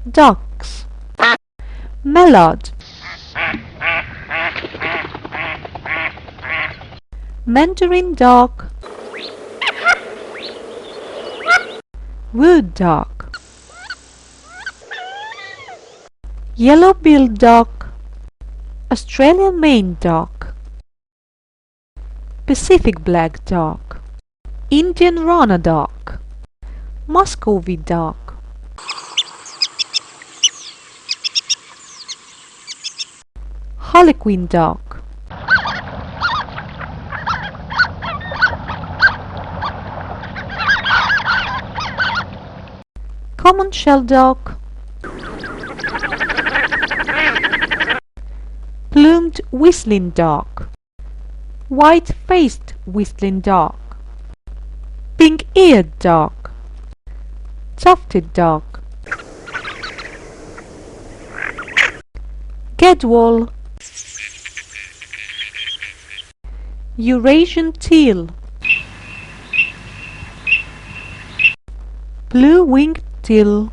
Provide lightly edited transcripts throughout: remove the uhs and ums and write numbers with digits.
ducks. Mallard, Mandarin duck, wood duck, yellow-billed duck, Australian Main duck, Pacific black duck, Indian runner duck, Muscovy duck, Harlequin duck, common shelduck, plumed whistling duck, white-faced whistling duck, pink-eared duck, tufted duck, Gadwall, Eurasian teal, blue-winged teal,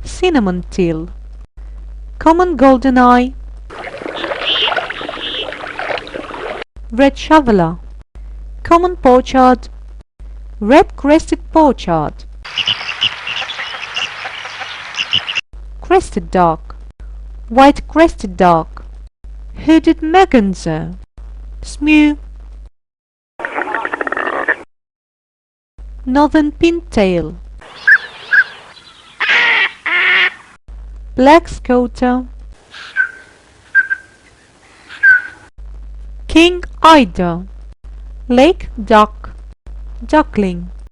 cinnamon teal, common goldeneye, red shoveler, common pochard, red-crested pochard, crested duck, white-crested duck, hooded merganser, smew, northern pintail, black scoter, king eider, lake duck, duckling.